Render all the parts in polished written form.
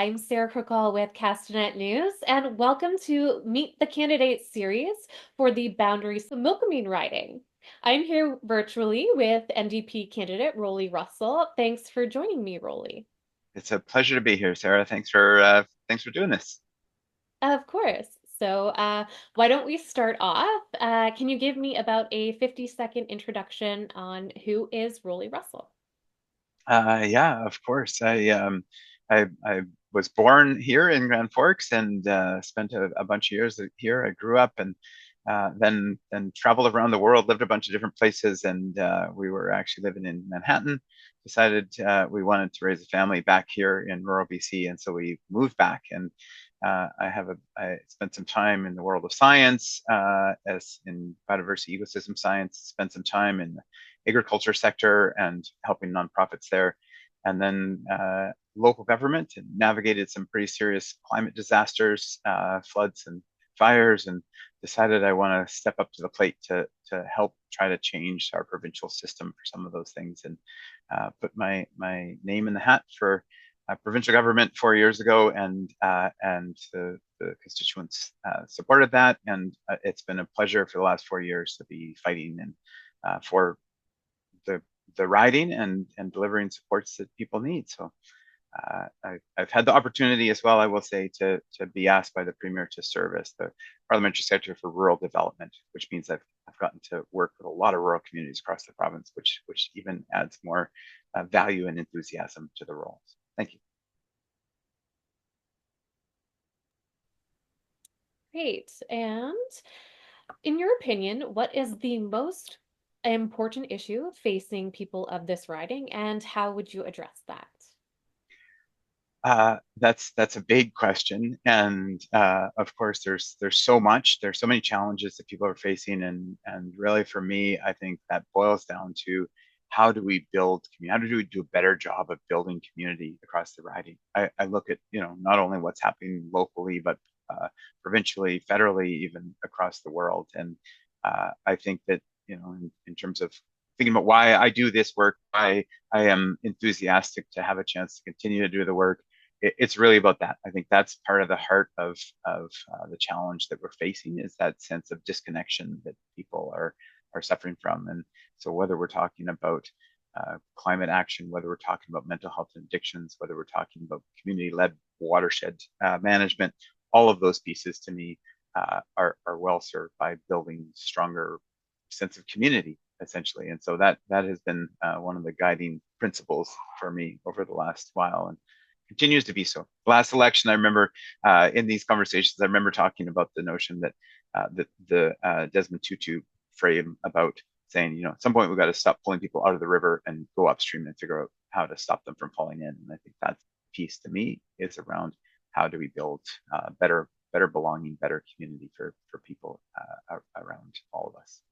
I'm Sarah Crookall with Castanet News, and welcome to Meet the Candidates series for the Boundary-Similkameen riding. I'm here virtually with NDP candidate Roly Russell. Thanks for joining me, Roly. It's a pleasure to be here, Sarah. Thanks for doing this. Of course. Why don't we start off? Can you give me about a 50-second introduction on who is Roly Russell? Yeah, of course. I was born here in Grand Forks and spent a bunch of years here. I grew up and then traveled around the world, lived a bunch of different places, and we were actually living in Manhattan. Decided we wanted to raise a family back here in rural BC, and so we moved back. And I spent some time in the world of science, as in biodiversity ecosystem science. Spent some time in agriculture sector and helping nonprofits there. And then local government and navigated some pretty serious climate disasters, floods and fires, and decided I want to step up to the plate to help try to change our provincial system for some of those things, and put my name in the hat for provincial government 4 years ago, and the constituents supported that, and it's been a pleasure for the last 4 years to be fighting and for the the riding and delivering supports that people need. So I've had the opportunity as well, I will say, to be asked by the Premier to serve as the Parliamentary Secretary for Rural Development, which means I've gotten to work with a lot of rural communities across the province, which even adds more value and enthusiasm to the role. Thank you. Great. And in your opinion, what is the most important issue facing people of this riding, and how would you address that? That's a big question, and of course, there's so much. There's so many challenges that people are facing, and really for me, I think that boils down to how do we build community? How do we do a better job of building community across the riding? I look at not only what's happening locally, but provincially, federally, even across the world, and I think that in terms of thinking about why I do this work, I am enthusiastic to have a chance to continue to do the work. It's really about that. I think that's part of the heart of the challenge that we're facing, is that sense of disconnection that people are suffering from. And so whether we're talking about climate action, whether we're talking about mental health and addictions, whether we're talking about community-led watershed management, all of those pieces to me are well served by building stronger sense of community, essentially. And so that has been one of the guiding principles for me over the last while, and continues to be so. Last election, I remember in these conversations, I remember talking about the notion that the Desmond Tutu frame about saying, at some point we've got to stop pulling people out of the river and go upstream and figure out how to stop them from falling in. And I think that piece to me is around how do we build better belonging, better community for people around all of us.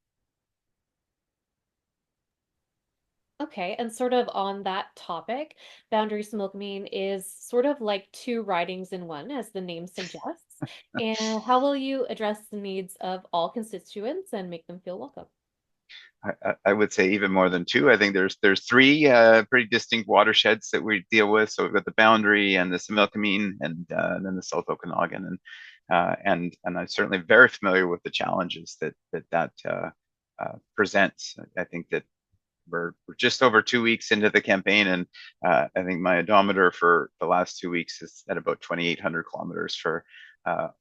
Okay, and sort of on that topic, Boundary-Similkameen is sort of like two ridings in one, as the name suggests. And how will you address the needs of all constituents and make them feel welcome? I would say even more than two. I think there's three pretty distinct watersheds that we deal with. So we've got the Boundary and the Similkameen, and then the South Okanagan, and I'm certainly very familiar with the challenges that presents. I think that we're just over 2 weeks into the campaign, and I think my odometer for the last 2 weeks is at about 2,800 kilometers for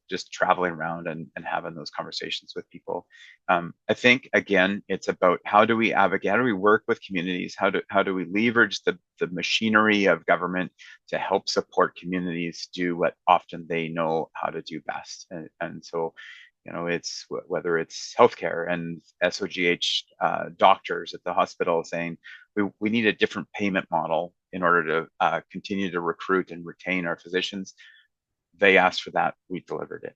just traveling around and having those conversations with people. I think again, it's about how do we advocate, how do we work with communities, how do we leverage the machinery of government to help support communities do what often they know how to do best, and so it's whether it's healthcare and SOGH doctors at the hospital saying we need a different payment model in order to continue to recruit and retain our physicians. They asked for that, we delivered it.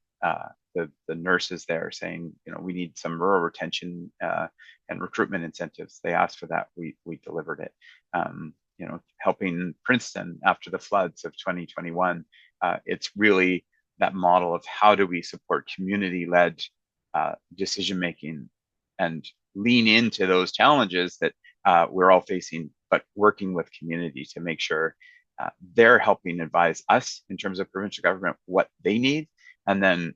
The nurses there saying, we need some rural retention and recruitment incentives. They asked for that, we delivered it. Helping Princeton after the floods of 2021, it's really that model of how do we support community-led decision making and lean into those challenges that we're all facing, but working with community to make sure they're helping advise us in terms of provincial government what they need, the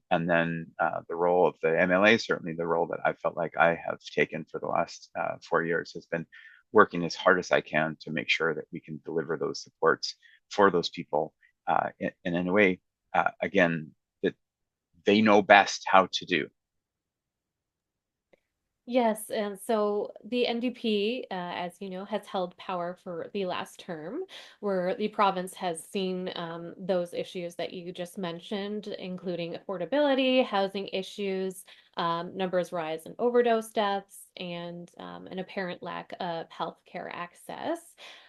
role of the MLA, certainly the role that I felt like I have taken for the last 4 years, has been working as hard as I can to make sure that we can deliver those supports for those people, and in a way, again, that they know best how to do. Yes, and so the NDP, as you know, has held power for the last term, where the province has seen those issues that you just mentioned, including affordability, housing issues, numbers rise in overdose deaths, and an apparent lack of healthcare access.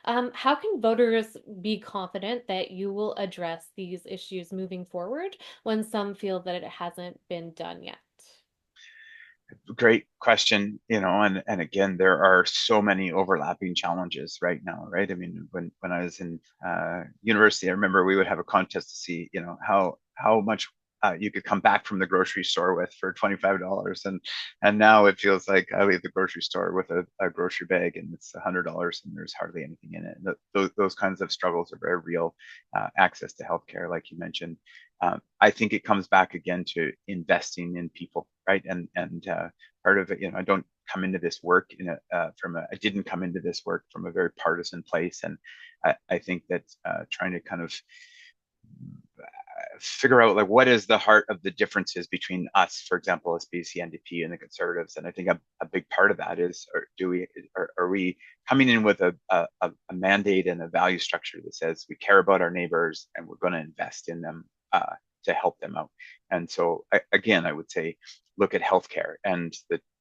How can voters be confident that you will address these issues moving forward when some feel that it hasn't been done yet? Great question, and again, there are so many overlapping challenges right now, right? I mean, when I was in university, I remember we would have a contest to see, how much you could come back from the grocery store with for $25, and now it feels like I leave the grocery store with a grocery bag and it's $100 and there's hardly anything in it. Those kinds of struggles are very real. Access to healthcare, like you mentioned, I think it comes back again to investing in people, right? And part of it, I don't come into this work I didn't come into this work from a very partisan place, and I think that trying to kind of figure out like what is the heart of the differences between us, for example, as BC NDP and the Conservatives, and I think a big part of that is, are we coming in with a mandate and a value structure that says we care about our neighbors and we're going to invest in them to help them out. And so again, I would say look at healthcare, and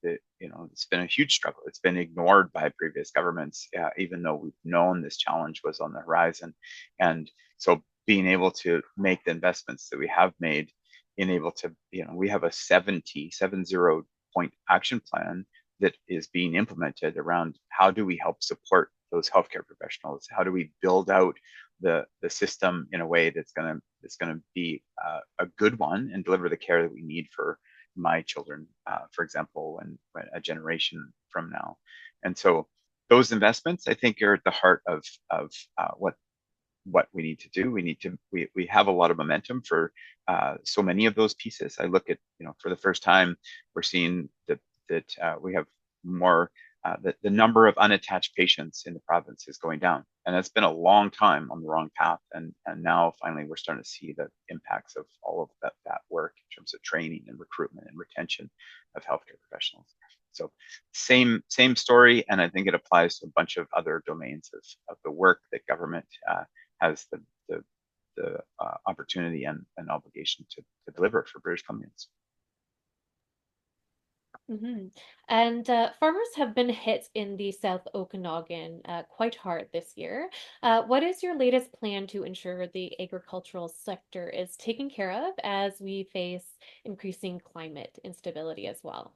it's been a huge struggle. It's been ignored by previous governments, even though we've known this challenge was on the horizon. And so being able to make the investments that we have made, being able to, we have a 70 point action plan that is being implemented around how do we help support those healthcare professionals? How do we build out the system in a way that's gonna be a good one and deliver the care that we need for my children, for example, when a generation from now. And so those investments, I think, are at the heart of what we need to do. We have a lot of momentum for so many of those pieces. I look at, for the first time, we're seeing that we have more, the number of unattached patients in the province is going down. And that's been a long time on the wrong path. And now finally we're starting to see the impacts of all of that work in terms of training and recruitment and retention of healthcare professionals. So same story, and I think it applies to a bunch of other domains of the work that government has the opportunity and obligation to deliver for British Columbians. Hmm. And farmers have been hit in the South Okanagan quite hard this year. What is your latest plan to ensure the agricultural sector is taken care of as we face increasing climate instability as well?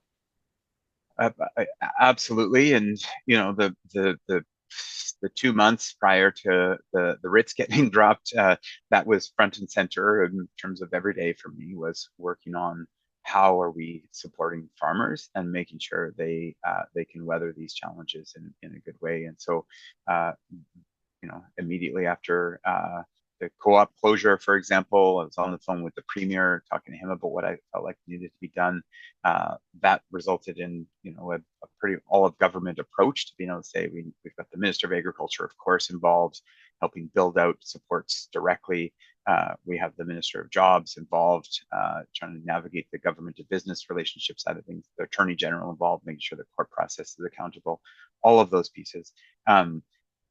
Absolutely, and the 2 months prior to the writs getting dropped, that was front and center in terms of every day for me, was working on how are we supporting farmers and making sure they can weather these challenges in a good way. And so uh, immediately after the co-op closure, for example, I was on the phone with the premier talking to him about what I felt like needed to be done. That resulted in, a pretty all of government approach to being able to say we've got the Minister of Agriculture, of course, involved, helping build out supports directly. We have the Minister of Jobs involved, trying to navigate the government to business relationship side of things, the Attorney General involved, making sure the court process is accountable, all of those pieces.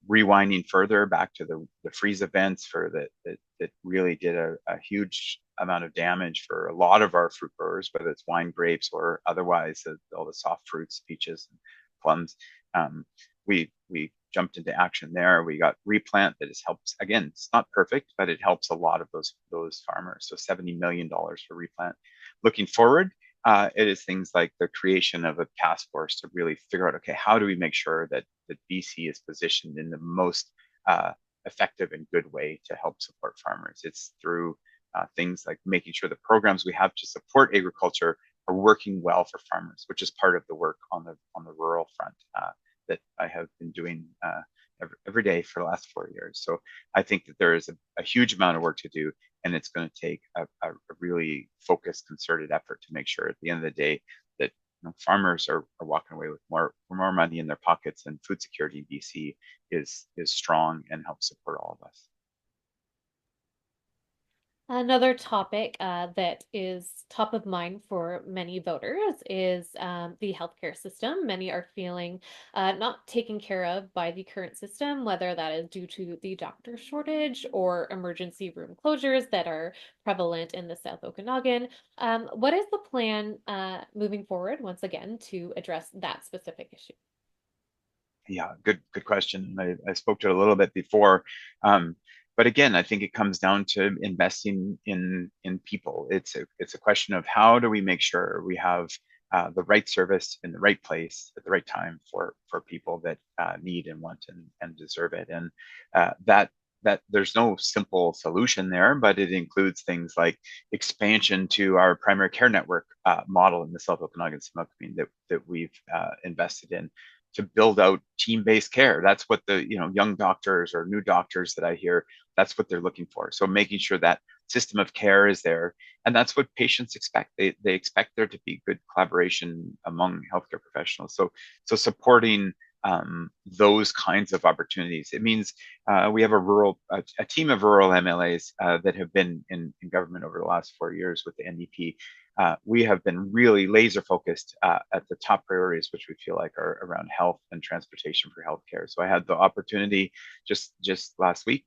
Rewinding further back to the freeze events that really did a huge amount of damage for a lot of our fruit growers, whether it's wine, grapes, or otherwise, all the soft fruits, peaches, and plums. We jumped into action there. We got replant that has helped. Again, it's not perfect, but it helps a lot of those farmers. So $70 million for replant. Looking forward, it is things like the creation of a task force to really figure out, okay, how do we make sure that BC is positioned in the most effective and good way to help support farmers? It's through things like making sure the programs we have to support agriculture are working well for farmers, which is part of the work on the rural front that I have been doing every day for the last 4 years. So I think that there is a huge amount of work to do, and it's going to take a really focused, concerted effort to make sure at the end of the day that farmers are walking away with more money in their pockets, and food security in BC is strong and helps support all of us. Another topic that is top of mind for many voters is the healthcare system. Many are feeling not taken care of by the current system, whether that is due to the doctor shortage or emergency room closures that are prevalent in the South Okanagan. What is the plan moving forward, once again, to address that specific issue? Yeah, good question. I spoke to it a little bit before, um, but again, I think it comes down to investing in people. It's a question of how do we make sure we have the right service in the right place at the right time for people that need and want and deserve it. And that there's no simple solution there, but it includes things like expansion to our primary care network model in the South Okanagan Similkameen that we've invested in to build out team-based care. That's what the young doctors or new doctors that I hear, that's what they're looking for. So making sure that system of care is there, and that's what patients expect. They expect there to be good collaboration among healthcare professionals. So supporting those kinds of opportunities. It means we have a team of rural MLAs that have been in government over the last 4 years with the NDP. We have been really laser focused at the top priorities, which we feel like are around health and transportation for healthcare. So I had the opportunity just last week,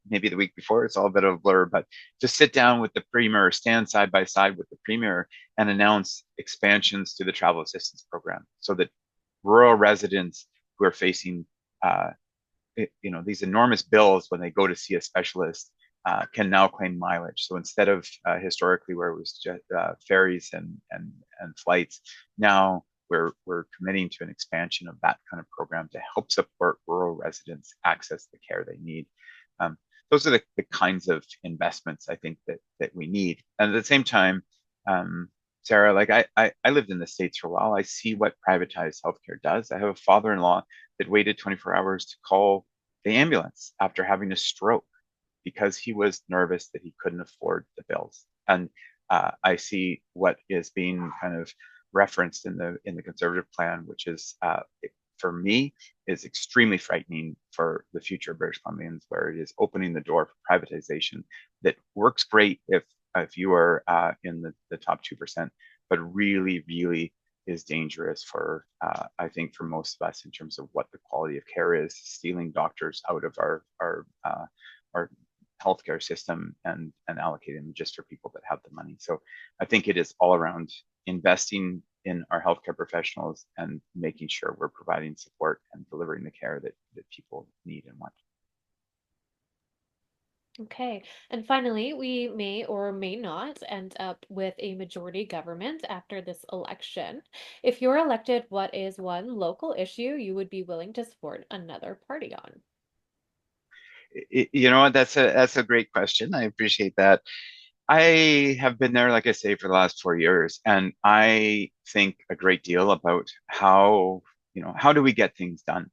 maybe the week before, it's all a bit of a blur, but to sit down with the premier, stand side by side with the premier, and announce expansions to the travel assistance program so that rural residents who are facing uh, these enormous bills when they go to see a specialist can now claim mileage. So instead of historically where it was just ferries and flights, now we're committing to an expansion of that kind of program to help support rural residents access the care they need. Um, those are the kinds of investments I think that we need. And at the same time, um, Sarah, like I lived in the States for a while. I see what privatized healthcare does. I have a father-in-law that waited 24 hours to call the ambulance after having a stroke because he was nervous that he couldn't afford the bills. And I see what is being kind of referenced in the conservative plan, which is for me is extremely frightening for the future of British Columbians, where it is opening the door for privatization that works great if you are in the top 2%, but really, really is dangerous for I think for most of us in terms of what the quality of care is, stealing doctors out of our healthcare system and allocating them just for people that have the money. So I think it is all around investing in our healthcare professionals and making sure we're providing support and delivering the care that people need and want. Okay. And finally, we may or may not end up with a majority government after this election. If you're elected, what is one local issue you would be willing to support another party on? You know what? That's a great question. I appreciate that. I have been there, like I say, for the last 4 years, and I think a great deal about how do we get things done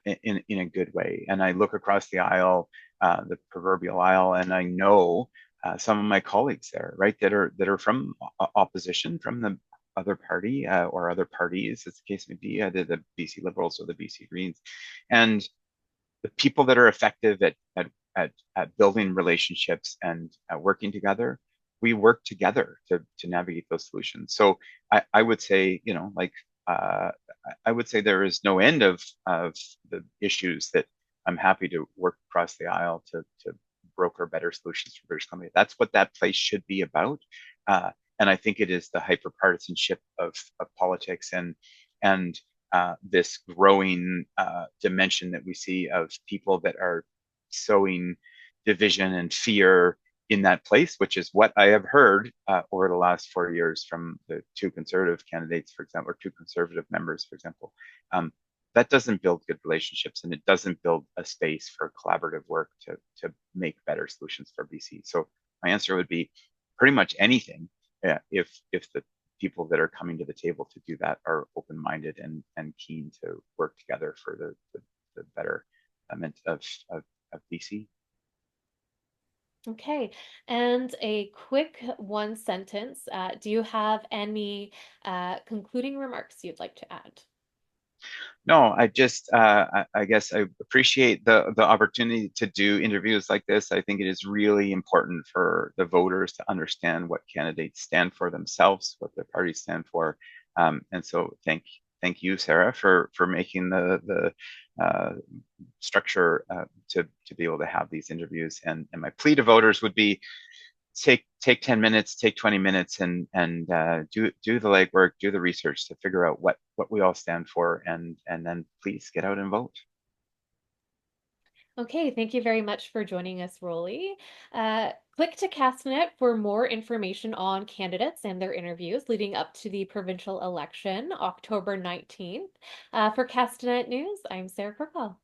in a good way. And I look across the aisle, the proverbial aisle, and I know some of my colleagues there, right, that are from opposition, from the other party or other parties, as the case may be, either the BC Liberals or the BC Greens, and the people that are effective at building relationships and working together, we work together to navigate those solutions. So I would say, uh, I would say there is no end of the issues that I'm happy to work across the aisle to broker better solutions for British Columbia. That's what that place should be about. And I think it is the hyperpartisanship of politics and this growing dimension that we see of people that are sowing division and fear in that place, which is what I have heard over the last 4 years from the two conservative candidates, for example, or two conservative members, for example. That doesn't build good relationships, and it doesn't build a space for collaborative work to make better solutions for BC. So my answer would be pretty much anything if the people that are coming to the table to do that are open-minded and keen to work together for the better of, of, of BC. Okay. And a quick one sentence. Do you have any concluding remarks you'd like to add? No, I guess I appreciate the opportunity to do interviews like this. I think it is really important for the voters to understand what candidates stand for themselves, what their parties stand for. And so thank you, Sarah, for making the structure to be able to have these interviews. And my plea to voters would be take 10 minutes, take 20 minutes, and do the legwork, do the research to figure out what we all stand for, and then please get out and vote. Okay, thank you very much for joining us, Roly. Click to Castanet for more information on candidates and their interviews leading up to the provincial election, October 19th. For Castanet News, I'm Sarah Kirkall.